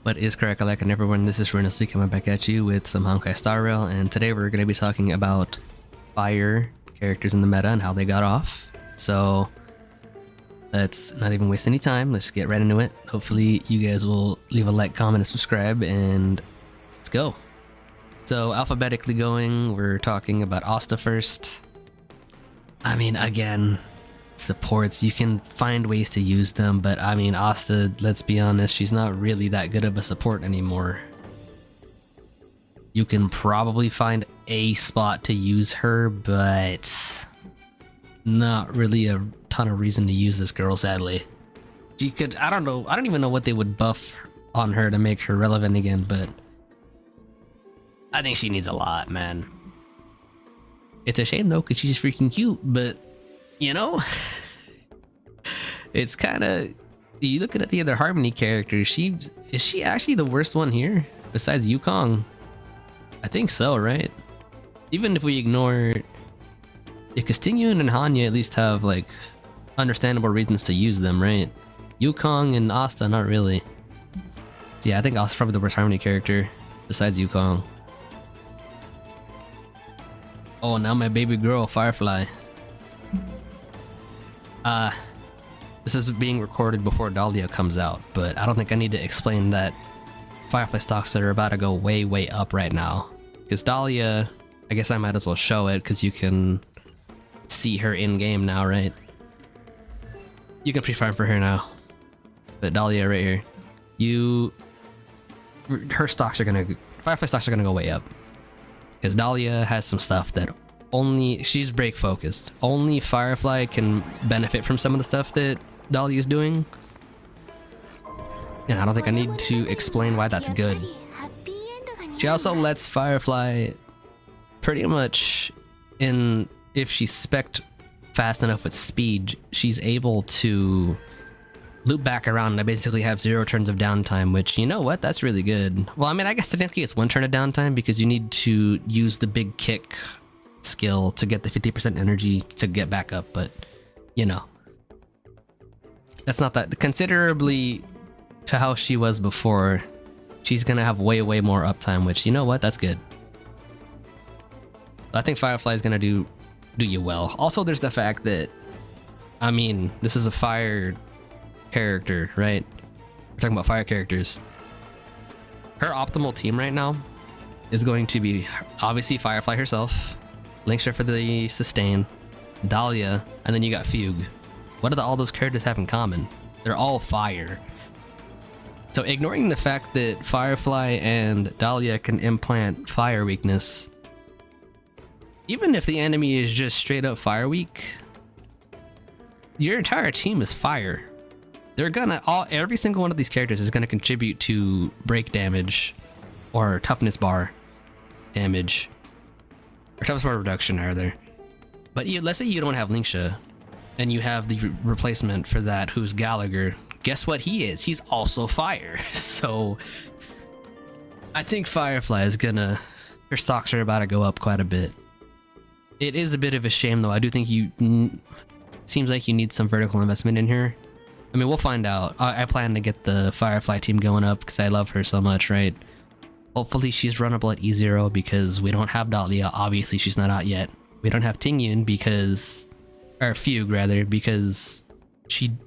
What is correct, and everyone? This is Renasly coming back at you with some Honkai Star Rail, and today we're going to be talking about fire characters in the meta and how they got off. So let's not even waste any time. Let's get right into it. Hopefully you guys will leave a like, comment, and subscribe, and let's go. So alphabetically going, we're talking about Asta first. I mean, again, supports, you can find ways to use them, but I mean, Asta, let's be honest, she's not really that good of a support anymore. You can probably find a spot to use her, but not really a ton of reason to use this girl, sadly. She could, I don't know, I don't even know what they would buff on her to make her relevant again, but I think she needs a lot, man. It's a shame though, because she's freaking cute, but you know, it's kind of, you looking at the other Harmony characters, is she actually the worst one here besides Yukong? I think so, right? Even if we ignore, because Tingyun and Hanya at least have like understandable reasons to use them, right? Yukong and Asta, not really. Yeah, I think Asta's probably the worst Harmony character besides Yukong. Oh, now my baby girl, Firefly. This is being recorded before Dahlia comes out, but I don't think I need to explain that Firefly stocks are about to go way, way up right now. Because Dahlia, I guess I might as well show it, because you can see her in-game now, right? You can pre-farm for her now. But Dahlia right here. Her stocks are gonna, Firefly stocks are gonna go way up. Because Dahlia has some stuff that she's break focused. Only Firefly can benefit from some of the stuff that Dahlia is doing. And I don't think I need to explain why that's good. She also lets Firefly pretty much if she's spec'd fast enough with speed, she's able to loop back around and basically have 0 turns of downtime, which, you know what, that's really good. Well, I mean, I guess technically it's 1 turn of downtime because you need to use the big kick skill to get the 50% energy to get back up, but you know, that's not that considerably to how she was before. She's gonna have way more uptime, which, you know what, that's good. I think Firefly is gonna do you well. Also, there's the fact that, I mean, this is a fire character, right? We're talking about fire characters. Her optimal team right now is going to be obviously Firefly herself, Linkshare for the sustain, Dahlia, and then you got Fugue. What do all those characters have in common? They're all fire. So ignoring the fact that Firefly and Dahlia can implant fire weakness, even if the enemy is just straight up fire weak, your entire team is fire. They're gonna every single one of these characters is gonna contribute to break damage or toughness bar damage. Or toughness bar reduction, rather. But let's say you don't have Linkshare, and you have the replacement for that who's Gallagher. Guess what he is? He's also fire. So I think Firefly is gonna, her stocks are about to go up quite a bit. It is a bit of a shame though. I do think seems like you need some vertical investment in here. I mean, we'll find out. I plan to get the Firefly team going up because I love her so much, right? Hopefully she's runnable at E0 because we don't have Dahlia. Obviously she's not out yet. We don't have Tingyun because, or Fugue rather, because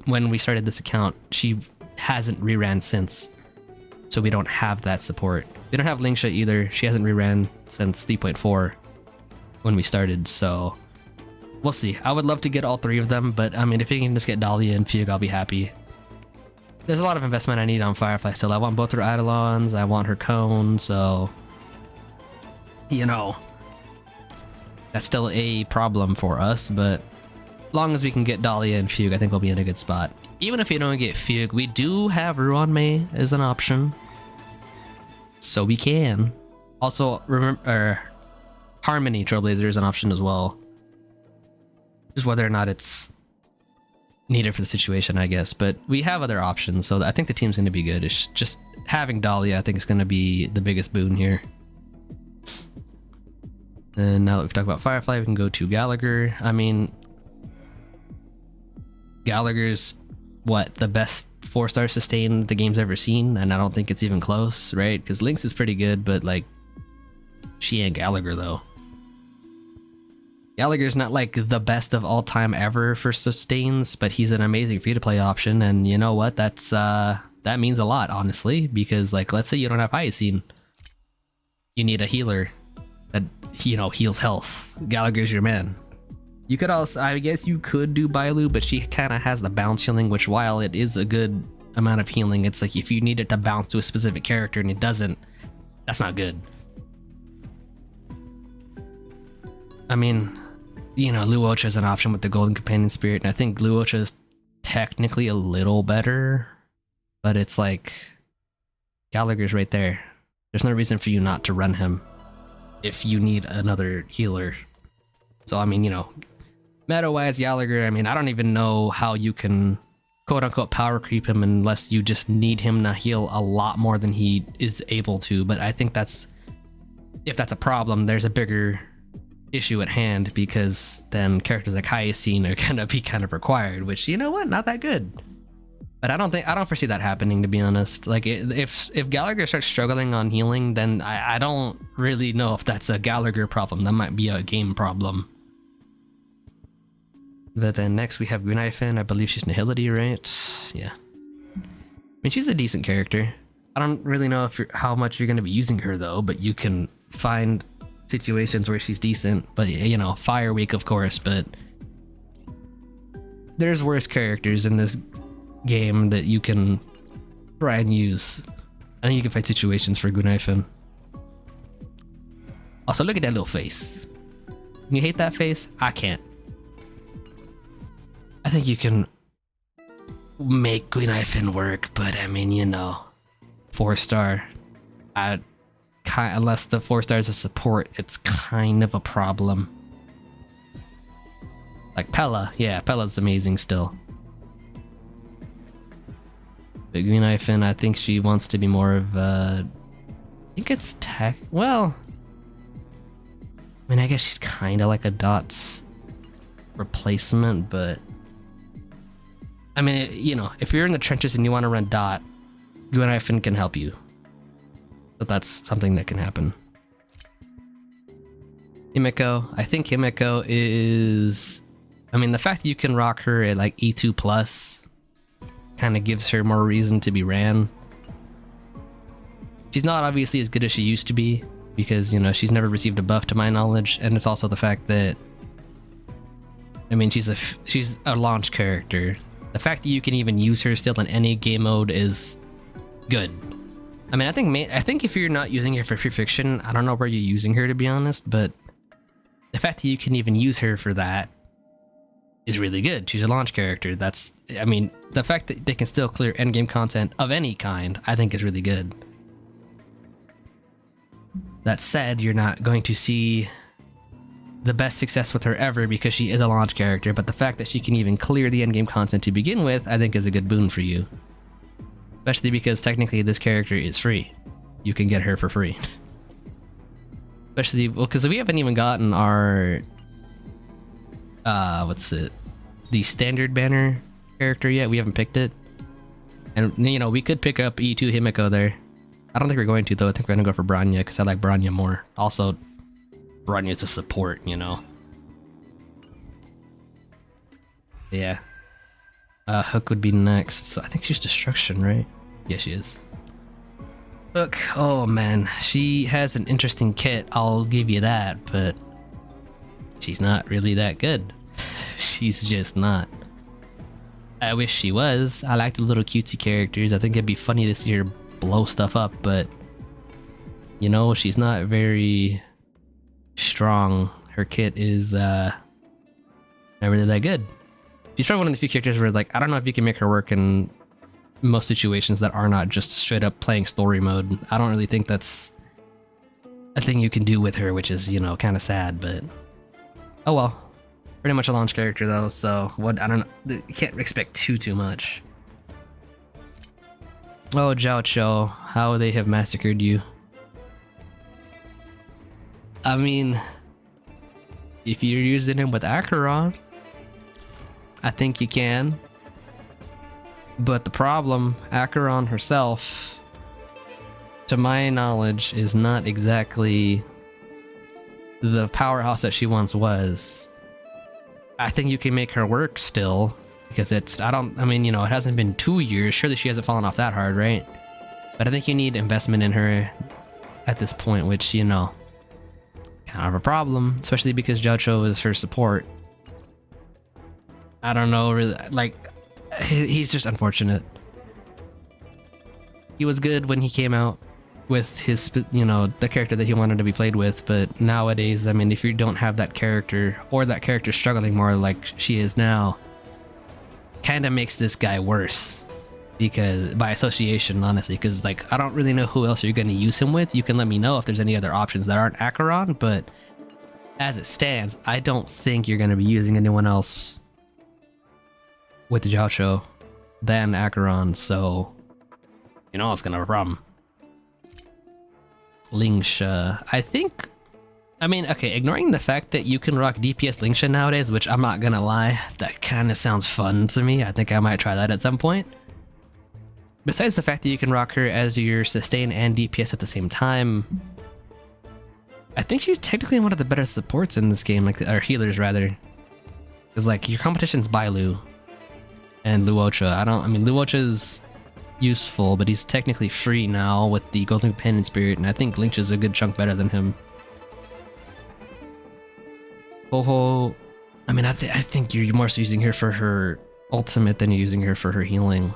when we started this account, she hasn't reran since. So we don't have that support. We don't have Linkshare either. She hasn't reran since 3.4 when we started, so we'll see. I would love to get all 3 of them, but I mean, if you can just get Dahlia and Fugue, I'll be happy. There's a lot of investment I need on Firefly still. I want both her Eidolons, I want her Cone, so, you know, that's still a problem for us, but as long as we can get Dahlia and Fugue, I think we'll be in a good spot. Even if we don't get Fugue, we do have Ruan-Mei as an option, so we can. Also, remember, Harmony Trailblazer is an option as well. Just whether or not it's needed for the situation, I guess. But we have other options, so I think the team's going to be good. It's just having Dahlia, I think, is going to be the biggest boon here. And now that we've talked about Firefly, we can go to Gallagher. I mean, Gallagher's, what, the best 4-star sustain the game's ever seen, and I don't think it's even close, right? Because Lynx is pretty good, but like, she ain't Gallagher though. Gallagher's not like the best of all time ever for sustains, but he's an amazing free-to-play option, and you know what? That's that means a lot, honestly, because like, let's say you don't have Hyacine. You need a healer that, you know, heals health. Gallagher's your man. You could also, I guess you could do Bailu, but she kind of has the bounce healing, which while it is a good amount of healing, it's like if you need it to bounce to a specific character and it doesn't, that's not good. I mean, you know, Luocha is an option with the Golden Companion Spirit, and I think Luocha is technically a little better, but it's like, Gallagher's right there. There's no reason for you not to run him if you need another healer. So, I mean, you know, meta-wise, Gallagher, I mean, I don't even know how you can quote-unquote power creep him unless you just need him to heal a lot more than he is able to, but I think that's, if that's a problem, there's a bigger issue at hand, because then characters like Hyacine are gonna be kind of required, which, you know what, not that good. But I don't foresee that happening, to be honest. Like, if Gallagher starts struggling on healing, then I don't really know if that's a Gallagher problem. That might be a game problem. But then next we have Gunaifen. I believe she's Nihility, right? Yeah. I mean, she's a decent character. I don't really know if how much you're going to be using her, though, but you can find situations where she's decent. But, you know, Fire Week, of course, but there's worse characters in this game that you can try and use. I think you can find situations for Gunaifen. Also, look at that little face. You hate that face? I can't. I think you can make Gunaifen work, but I mean, you know, 4-star. Unless the 4-star is a support, it's kind of a problem. Like Pella, yeah, Pella's amazing still. But Gunaifen, I think she wants to be more of a, I think it's tech. Well, I mean, I guess she's kind of like a Dot's replacement, but I mean, you know, if you're in the trenches and you want to run Dot, Gunaifen can help you. But that's something that can happen. Himeko, I think Himeko is, I mean, the fact that you can rock her at like E2 plus kind of gives her more reason to be ran. She's not obviously as good as she used to be, because, you know, she's never received a buff to my knowledge, and it's also the fact that, I mean, she's a launch character. The fact that you can even use her still in any game mode is good. I mean, I think if you're not using her for free fiction, I don't know where you're using her, to be honest, but the fact that you can even use her for that is really good. She's a launch character. That's, I mean, the fact that they can still clear endgame content of any kind, I think is really good. That said, you're not going to see the best success with her ever because she is a launch character, but the fact that she can even clear the endgame content to begin with, I think is a good boon for you. Especially because technically this character is free. You can get her for free. Especially, well, because we haven't even gotten our, what's it? The standard banner character yet. We haven't picked it. And, you know, we could pick up E2 Himeko there. I don't think we're going to, though. I think we're going to go for Bronya, because I like Bronya more. Also, Bronya's a support, you know. Yeah. Hook would be next. So I think she's Destruction, right? Yeah, she is. Hook, oh man. She has an interesting kit, I'll give you that, but she's not really that good. She's just not. I wish she was. I like the little cutesy characters. I think it'd be funny to see her blow stuff up, but you know, she's not very strong. Her kit is not really that good. She's probably one of the few characters where, like, I don't know if you can make her work in most situations that are not just straight up playing story mode. I don't really think that's a thing you can do with her, which is, you know, kind of sad, but oh well. Pretty much a launch character though, so what, I don't know, you can't expect too much. Oh, Zhao Cho, how they have massacred you. I mean, if you're using him with Acheron, I think you can. But the problem, Acheron herself, to my knowledge, is not exactly the powerhouse that she once was. I think you can make her work still, because I mean, you know, it hasn't been 2 years. Surely she hasn't fallen off that hard, right? But I think you need investment in her at this point, which, you know, kind of a problem, especially because Jocho is her support. I don't know, really, like, he's just unfortunate. He was good when he came out with his, you know, the character that he wanted to be played with, but nowadays, I mean, if you don't have that character, or that character struggling more like she is now, kind of makes this guy worse. Because, by association, honestly, because, like, I don't really know who else you're going to use him with. You can let me know if there's any other options that aren't Acheron, but as it stands, I don't think you're going to be using anyone else with the Jocho than Acheron, so, you know, it's going to have a problem. Lingsha, I think, I mean, okay, ignoring the fact that you can rock DPS Lingsha nowadays, which I'm not going to lie, that kind of sounds fun to me. I think I might try that at some point. Besides the fact that you can rock her as your sustain and DPS at the same time, I think she's technically one of the better supports in this game, like, or healers rather. Because, like, your competition's Bailu and Luocha. I mean, Luocha's useful, but he's technically free now with the Golden Companion Spirit, and I think Lingsha's a good chunk better than him. Ho-Ho, I mean, I think you're more so using her for her ultimate than you're using her for her healing.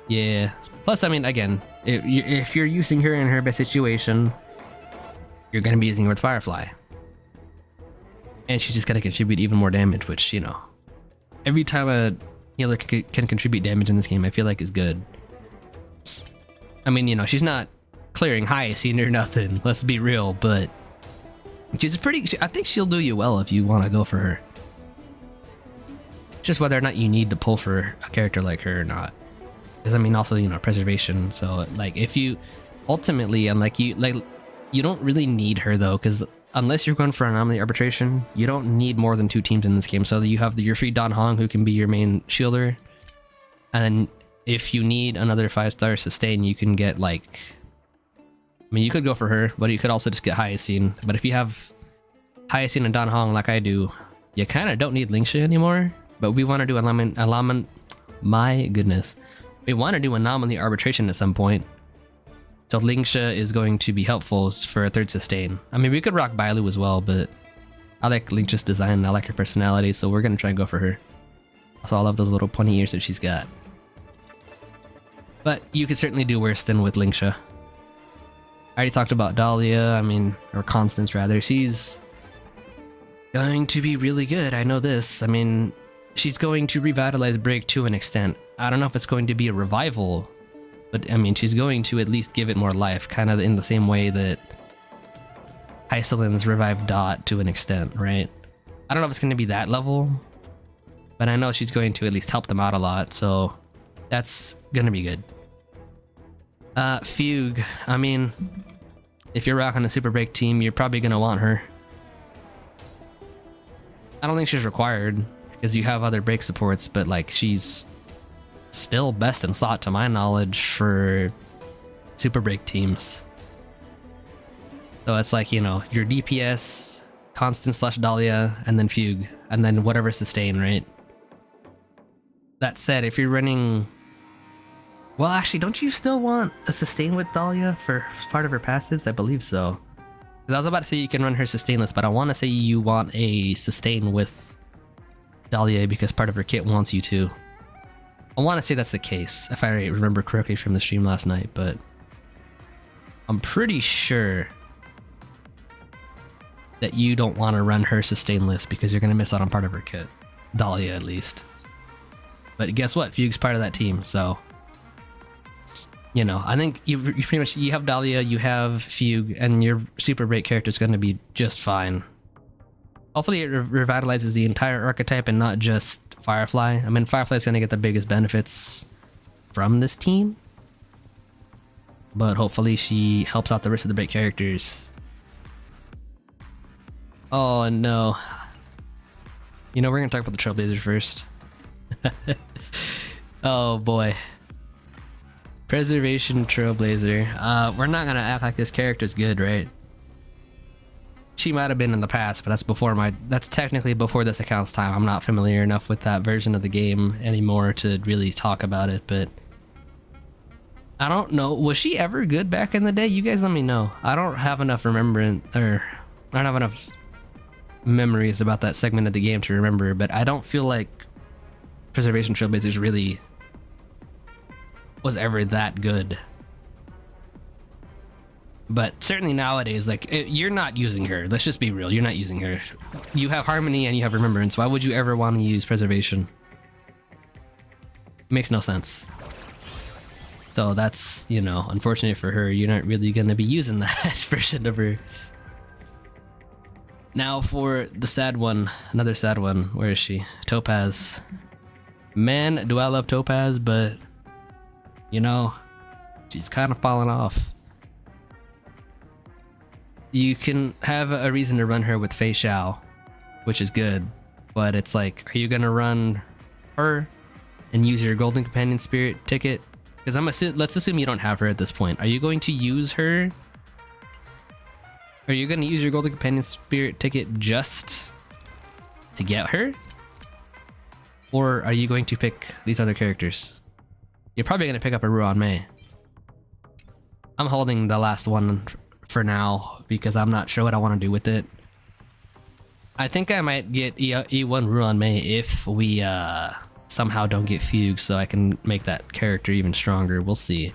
Yeah. Plus, I mean, again, if you're using her in her best situation, you're going to be using her with Firefly. And she's just going to contribute even more damage, which, you know, every time a healer can contribute damage in this game, I feel like is good. I mean, you know, she's not clearing Hyacine or nothing, let's be real, but she's I think she'll do you well if you want to go for her. It's just whether or not you need to pull for a character like her or not. Because, I mean, also, you know, preservation. So, like, if you ultimately, and like, you don't really need her though, because unless you're going for anomaly arbitration, you don't need more than 2 teams in this game. So you have your free Dan Hong, who can be your main shielder, and then if you need another 5-star sustain, you can get, like, I mean, you could go for her, but you could also just get Hyacine. But if you have Hyacine and Dan Hong like I do, you kind of don't need Lingsha anymore. But we want to do my goodness. We want to do anomaly arbitration at some point. So Lingsha is going to be helpful for a 3rd sustain. I mean, we could rock Bailu as well, but I like Lingsha's design, I like her personality, so we're going to try and go for her. Also, I love those little pointy ears that she's got. But you could certainly do worse than with Lingsha. I already talked about Dahlia, I mean, or Constance rather. She's going to be really good, I know this. I mean, she's going to revitalize Break to an extent. I don't know if it's going to be a revival, but I mean, she's going to at least give it more life, kind of in the same way that Hysalin's revived Dot to an extent, right? I don't know if it's going to be that level, but I know she's going to at least help them out a lot, so that's going to be good. Fugue, I mean, if you're rocking a Super Break team, you're probably going to want her. I don't think she's required, because you have other break supports, but like, she's still best in slot to my knowledge for Super Break teams. So it's like, you know, your DPS, Constance / Dahlia, and then Fugue, and then whatever sustain, right? That said, if you're running... Well, actually, don't you still want a sustain with Dahlia for part of her passives? I believe so. Because I was about to say you can run her sustainless, but I want to say you want a sustain with Dahlia because part of her kit wants you to. I want to say that's the case, if I remember correctly from the stream last night, but I'm pretty sure that you don't want to run her sustainless because you're going to miss out on part of her kit. Dahlia, at least. But guess what? Fugue's part of that team, so... You know, I think you pretty much, you have Dahlia, you have Fugue, and your Super Break character is going to be just fine. Hopefully it revitalizes the entire archetype and not just Firefly. I mean, Firefly's going to get the biggest benefits from this team. But hopefully she helps out the rest of the Break characters. Oh no. You know, we're going to talk about the Trailblazers first. Oh boy. Preservation Trailblazer. We're not gonna act like this character's good, right? She might have been in the past, but that's technically before this account's time. I'm not familiar enough with that version of the game anymore to really talk about it, but I don't know. Was she ever good back in the day? You guys let me know. I don't have enough remembrance, or I don't have enough memories about that segment of the game to remember, but I don't feel like Preservation Trailblazers really was ever that good. But certainly nowadays, like, you're not using her. Let's just be real. You're not using her. You have Harmony and you have Remembrance. Why would you ever want to use Preservation? Makes no sense. So that's, you know, unfortunate for her. You're not really going to be using that version of her. Now for the sad one. Another sad one. Where is she? Topaz. Man, do I love Topaz, but, you know, she's kind of falling off. You can have a reason to run her with Fei Xiao, which is good, but it's like, are you gonna run her and use your Golden Companion Spirit ticket? Because let's assume you don't have her at this point. Are you going to use her? Are you gonna use your Golden Companion Spirit ticket just to get her? Or are you going to pick these other characters? You're probably gonna pick up a Ruan Mei. I'm holding the last one for now because I'm not sure what I want to do with it. I think I might get E1 Ruan Mei if we somehow don't get Fugue, so I can make that character even stronger. We'll see.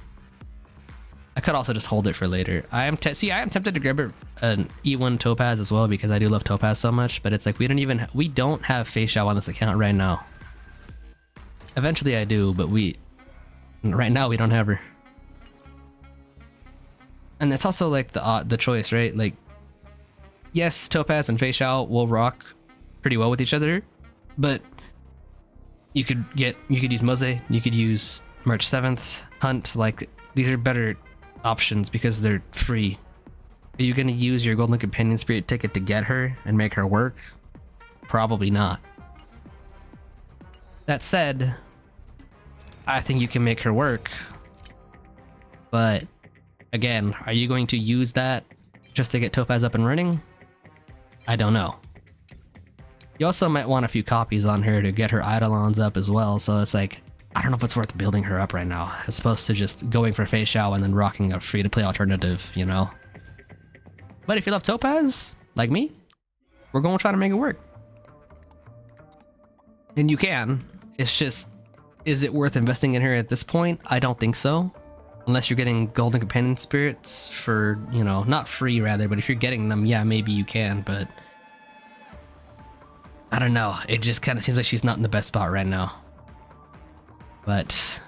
I could also just hold it for later. I am tempted to grab an E1 Topaz as well because I do love Topaz so much, but it's like we don't have Fei Xiao on this account right now. Eventually I do, but right now we don't have her. And it's also like the choice, right? Like, yes, Topaz and Fei Xiao will rock pretty well with each other, but you could use Moze, you could use March 7th, Hunt. Like, these are better options because they're free. Are you gonna use your Golden Companion Spirit ticket to get her and make her work? Probably not. That said, I think you can make her work, but again, are you going to use that just to get Topaz up and running? I don't know. You also might want a few copies on her to get her Eidolons up as well, so it's like, I don't know if it's worth building her up right now, as opposed to just going for Fei Xiao and then rocking a free-to-play alternative, you know? But if you love Topaz, like me, we're going to try to make it work. And you can. It's just, is it worth investing in her at this point? I don't think so. Unless you're getting Golden Companion Spirits for, you know, not free rather, but if you're getting them, yeah, maybe you can, but I don't know. It just kind of seems like she's not in the best spot right now. But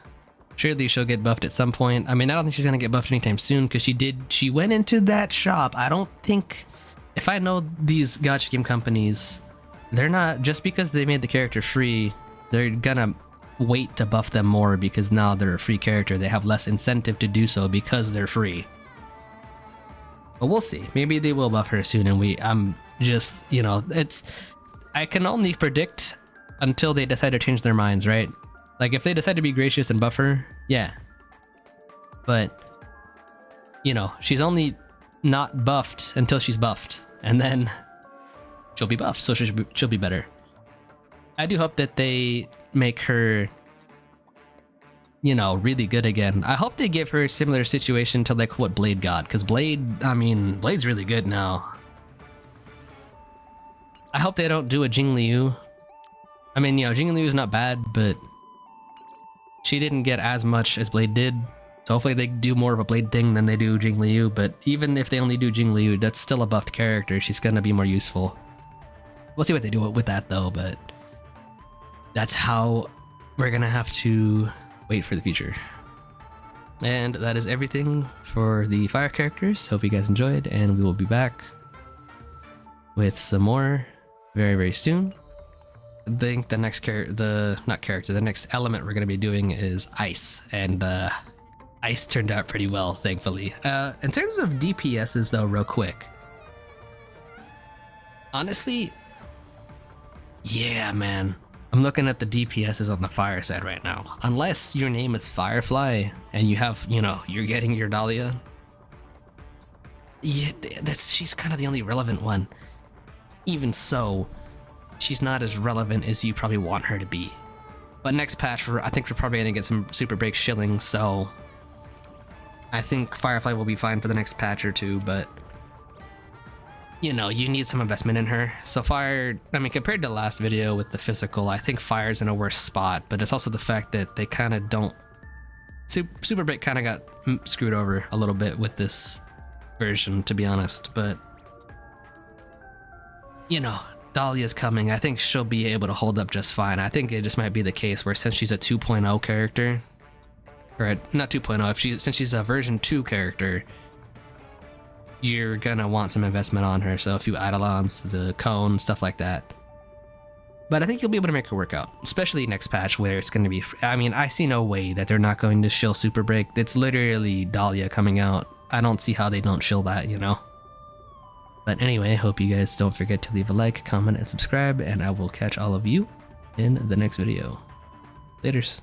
surely she'll get buffed at some point. I mean, I don't think she's going to get buffed anytime soon because she went into that shop. I don't think, if I know these gacha game companies, they're not, just because they made the character free, they're gonna wait to buff them more because now they're a free character. They have less incentive to do so because they're free. But we'll see. Maybe they will buff her soon, and I'm just, you know, I can only predict until they decide to change their minds, right? Like, if they decide to be gracious and buff her, yeah. But, you know, she's only not buffed until she's buffed, and then she'll be buffed, so she'll be better. I do hope that they make her, you know, really good again. I hope they give her a similar situation to like what Blade got, because Blade's really good now. I hope they don't do a Jing Liu. I mean, you know, Jing Liu is not bad, but she didn't get as much as Blade did. So hopefully they do more of a Blade thing than they do Jing Liu, but even if they only do Jing Liu, that's still a buffed character. She's gonna be more useful. We'll see what they do with that though, but that's how we're gonna have to wait for the future. And that is everything for the fire characters. Hope you guys enjoyed, and we will be back with some more very, very soon. I think the next the next element we're gonna be doing is ice, and ice turned out pretty well, thankfully. In terms of DPSs though, real quick, honestly, yeah, man, I'm looking at the DPSs on the fire side right now. Unless your name is Firefly and you have, you know, you're getting your Dahlia. Yeah, she's kind of the only relevant one. Even so, she's not as relevant as you probably want her to be. But next patch, I think we're probably gonna get some super break shillings, so I think Firefly will be fine for the next patch or two, but you know, you need some investment in her. So Fire, I mean, compared to the last video with the physical, I think Fire's in a worse spot, but it's also the fact that they kind of don't... Super Break kind of got screwed over a little bit with this version, to be honest, but you know, Dahlia's coming. I think she'll be able to hold up just fine. I think it just might be the case where since she's a 2.0 character, or not 2.0, since she's a version 2 character, you're gonna want some investment on her, so a few Eidolons, the cone, stuff like that. But I think you'll be able to make her work out, especially next patch where it's gonna be... I mean, I see no way that they're not going to shill Super Break. It's literally Dahlia coming out. I don't see how they don't shill that, you know? But anyway, hope you guys don't forget to leave a like, comment, and subscribe, and I will catch all of you in the next video. Laters.